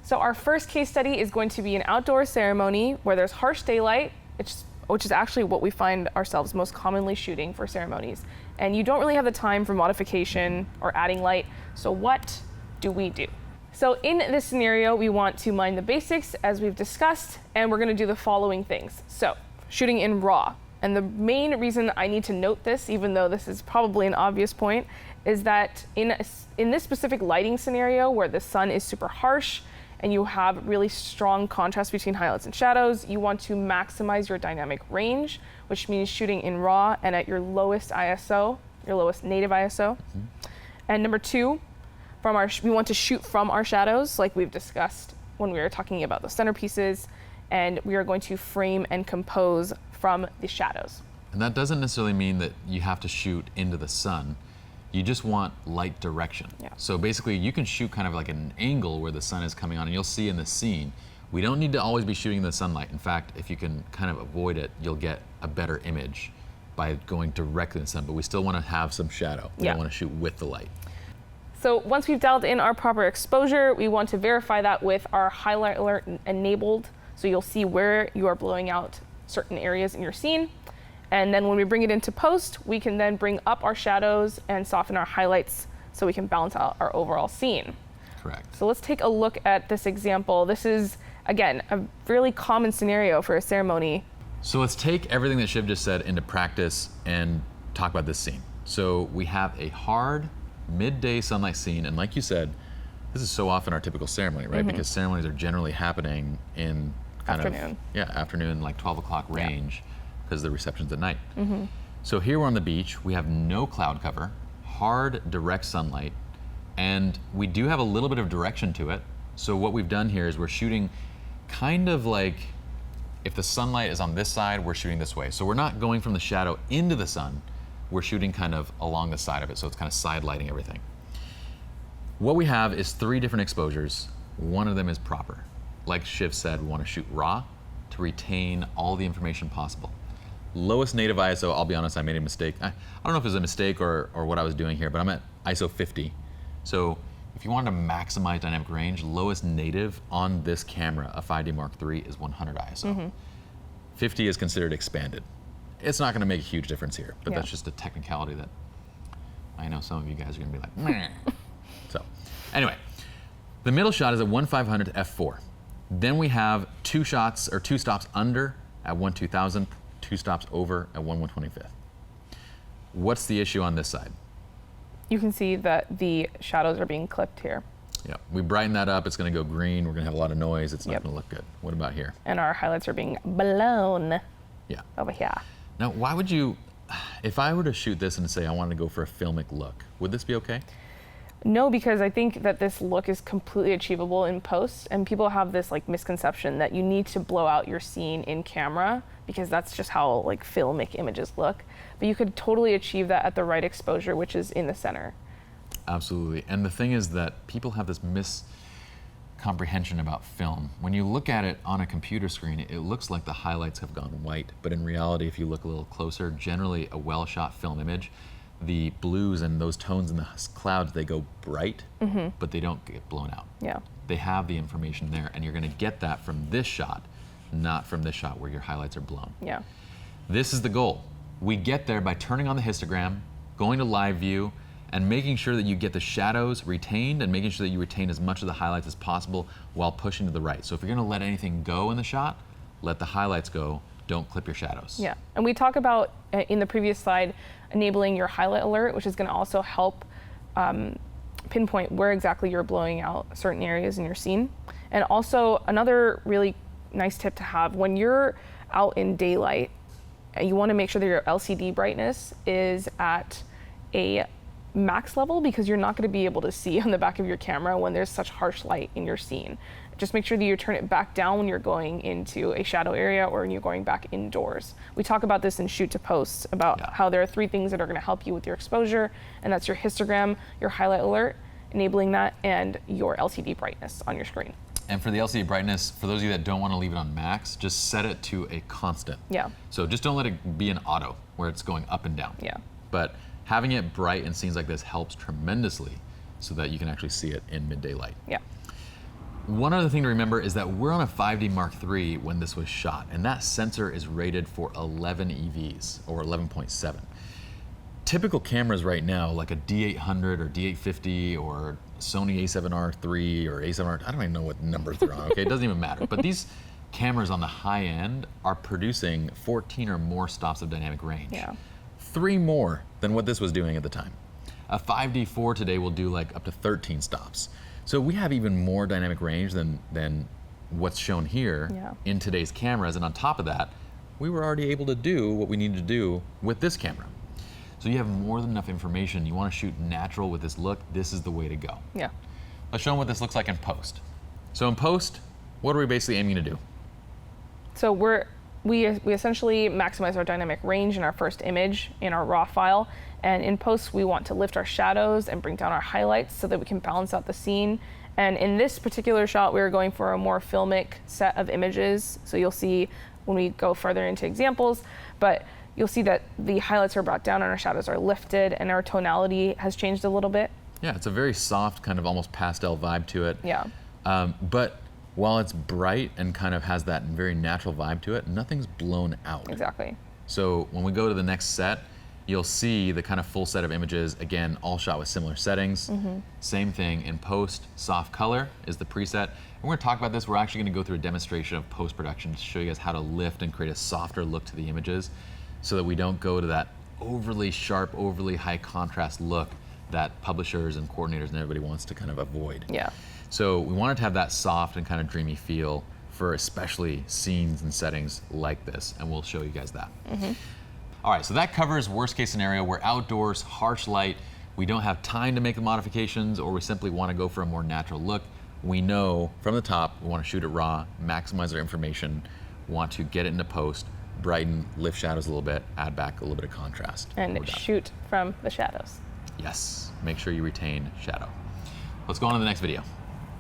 So our first case study is going to be an outdoor ceremony where there's harsh daylight, which is actually what we find ourselves most commonly shooting for ceremonies. And you don't really have the time for modification or adding light. So what do we do? So in this scenario, we want to mind the basics as we've discussed, and we're gonna do the following things. So shooting in RAW. And the main reason I need to note this, even though this is probably an obvious point, is that in this specific lighting scenario where the sun is super harsh and you have really strong contrast between highlights and shadows, you want to maximize your dynamic range, which means shooting in RAW and at your lowest ISO, your lowest native ISO. Mm-hmm. And number two, we want to shoot from our shadows, like we've discussed when we were talking about the centerpieces, and we are going to frame and compose from the shadows. And that doesn't necessarily mean that you have to shoot into the sun. You just want light direction. Yeah. So basically you can shoot kind of like an angle where the sun is coming on, and you'll see in the scene, we don't need to always be shooting in the sunlight. In fact, if you can kind of avoid it, you'll get a better image by going directly in the sun, but we still want to have some shadow. We don't want to shoot with the light. So once we've dialed in our proper exposure, we want to verify that with our highlight alert enabled, so you'll see where you are blowing out certain areas in your scene. And then when we bring it into post, we can then bring up our shadows and soften our highlights so we can balance out our overall scene. Correct. So let's take a look at this example. This is, again, a really common scenario for a ceremony. So let's take everything that Shiv just said into practice and talk about this scene. So we have a hard midday sunlight scene, and like you said, this is so often our typical ceremony, right? Mm-hmm. Because ceremonies are generally happening in afternoon, like 12 o'clock range, because the reception's at night. Mm-hmm. So here we're on the beach, we have no cloud cover, hard direct sunlight, and we do have a little bit of direction to it. So what we've done here is we're shooting kind of like, if the sunlight is on this side, we're shooting this way. So we're not going from the shadow into the sun, we're shooting kind of along the side of it, so it's kind of side lighting everything. What we have is 3 different exposures. One of them is proper. Like Shiv said, we want to shoot RAW to retain all the information possible. Lowest native ISO, I'll be honest, I made a mistake. I don't know if it was a mistake or what I was doing here, but I'm at ISO 50. So if you wanted to maximize dynamic range, lowest native on this camera, a 5D Mark III, is 100 ISO. Mm-hmm. 50 is considered expanded. It's not going to make a huge difference here, but that's just a technicality that I know some of you guys are going to be like, meh. So anyway, the middle shot is at 1/500 to f4. Then we have 2 shots or 2 stops under at 1/2000, 2 stops over at 1/125th. What's the issue on this side? You can see that the shadows are being clipped here. Yeah, we brighten that up, it's going to go green, we're going to have a lot of noise, it's not going to look good. What about here? And our highlights are being blown over here. Now, why would you, if I were to shoot this and say I wanted to go for a filmic look, would this be okay? No, because I think that this look is completely achievable in post, and people have this like misconception that you need to blow out your scene in camera because that's just how like filmic images look. But you could totally achieve that at the right exposure, which is in the center. Absolutely, and the thing is that people have this miscomprehension about film. When you look at it on a computer screen, it looks like the highlights have gone white, but in reality, if you look a little closer, generally a well-shot film image, the blues and those tones in the clouds, they go bright, but they don't get blown out. Yeah. They have the information there, and you're gonna get that from this shot, not from this shot where your highlights are blown. Yeah. This is the goal. We get there by turning on the histogram, going to live view, and making sure that you get the shadows retained and making sure that you retain as much of the highlights as possible while pushing to the right. So if you're gonna let anything go in the shot, let the highlights go, don't clip your shadows. Yeah, and we talk about, in the previous slide, enabling your highlight alert, which is gonna also help pinpoint where exactly you're blowing out certain areas in your scene. And also another really nice tip to have, when you're out in daylight, you wanna make sure that your LCD brightness is at a max level, because you're not going to be able to see on the back of your camera when there's such harsh light in your scene. Just make sure that you turn it back down when you're going into a shadow area or when you're going back indoors. We talk about this in Shoot to Post, about how there are 3 things that are going to help you with your exposure, and that's your histogram, your highlight alert, enabling that, and your LCD brightness on your screen. And for the LCD brightness, for those of you that don't want to leave it on max, just set it to a constant. Yeah. So just don't let it be an auto where it's going up and down. Yeah. But having it bright in scenes like this helps tremendously so that you can actually see it in midday light. Yeah. One other thing to remember is that we're on a 5D Mark III when this was shot, and that sensor is rated for 11 EVs, or 11.7. Typical cameras right now, like a D800 or D850 or Sony A7R III or A7R, I don't even know what numbers they're on, okay? It doesn't even matter. But these cameras on the high end are producing 14 or more stops of dynamic range. Yeah. 3 more than what this was doing at the time. A 5D4 today will do like up to 13 stops. So we have even more dynamic range than what's shown here in today's cameras. And on top of that, we were already able to do what we needed to do with this camera. So you have more than enough information. You want to shoot natural with this look, this is the way to go. Yeah. Let's show them what this looks like in post. So in post, what are we basically aiming to do? So we essentially maximize our dynamic range in our first image in our raw file. And in post, we want to lift our shadows and bring down our highlights so that we can balance out the scene. And in this particular shot, we were going for a more filmic set of images. So you'll see when we go further into examples, but you'll see that the highlights are brought down and our shadows are lifted and our tonality has changed a little bit. Yeah, it's a very soft, kind of almost pastel vibe to it. Yeah. But while it's bright and kind of has that very natural vibe to it, nothing's blown out. Exactly. So when we go to the next set, you'll see the kind of full set of images, again, all shot with similar settings. Same thing in post, soft color is the preset. And we're gonna talk about this. We're actually gonna go through a demonstration of post-production to show you guys how to lift and create a softer look to the images so that we don't go to that overly sharp, overly high contrast look that publishers and coordinators and everybody wants to kind of avoid. Yeah. So we wanted to have that soft and kind of dreamy feel for especially scenes and settings like this, and we'll show you guys that. All right, so that covers worst case scenario. We're outdoors, harsh light. We don't have time to make the modifications, or we simply want to go for a more natural look. We know from the top, we want to shoot it raw, maximize our information, want to get it into post, brighten, lift shadows a little bit, add back a little bit of contrast. And shoot from the shadows. Yes, make sure you retain shadow. Let's go on to the next video.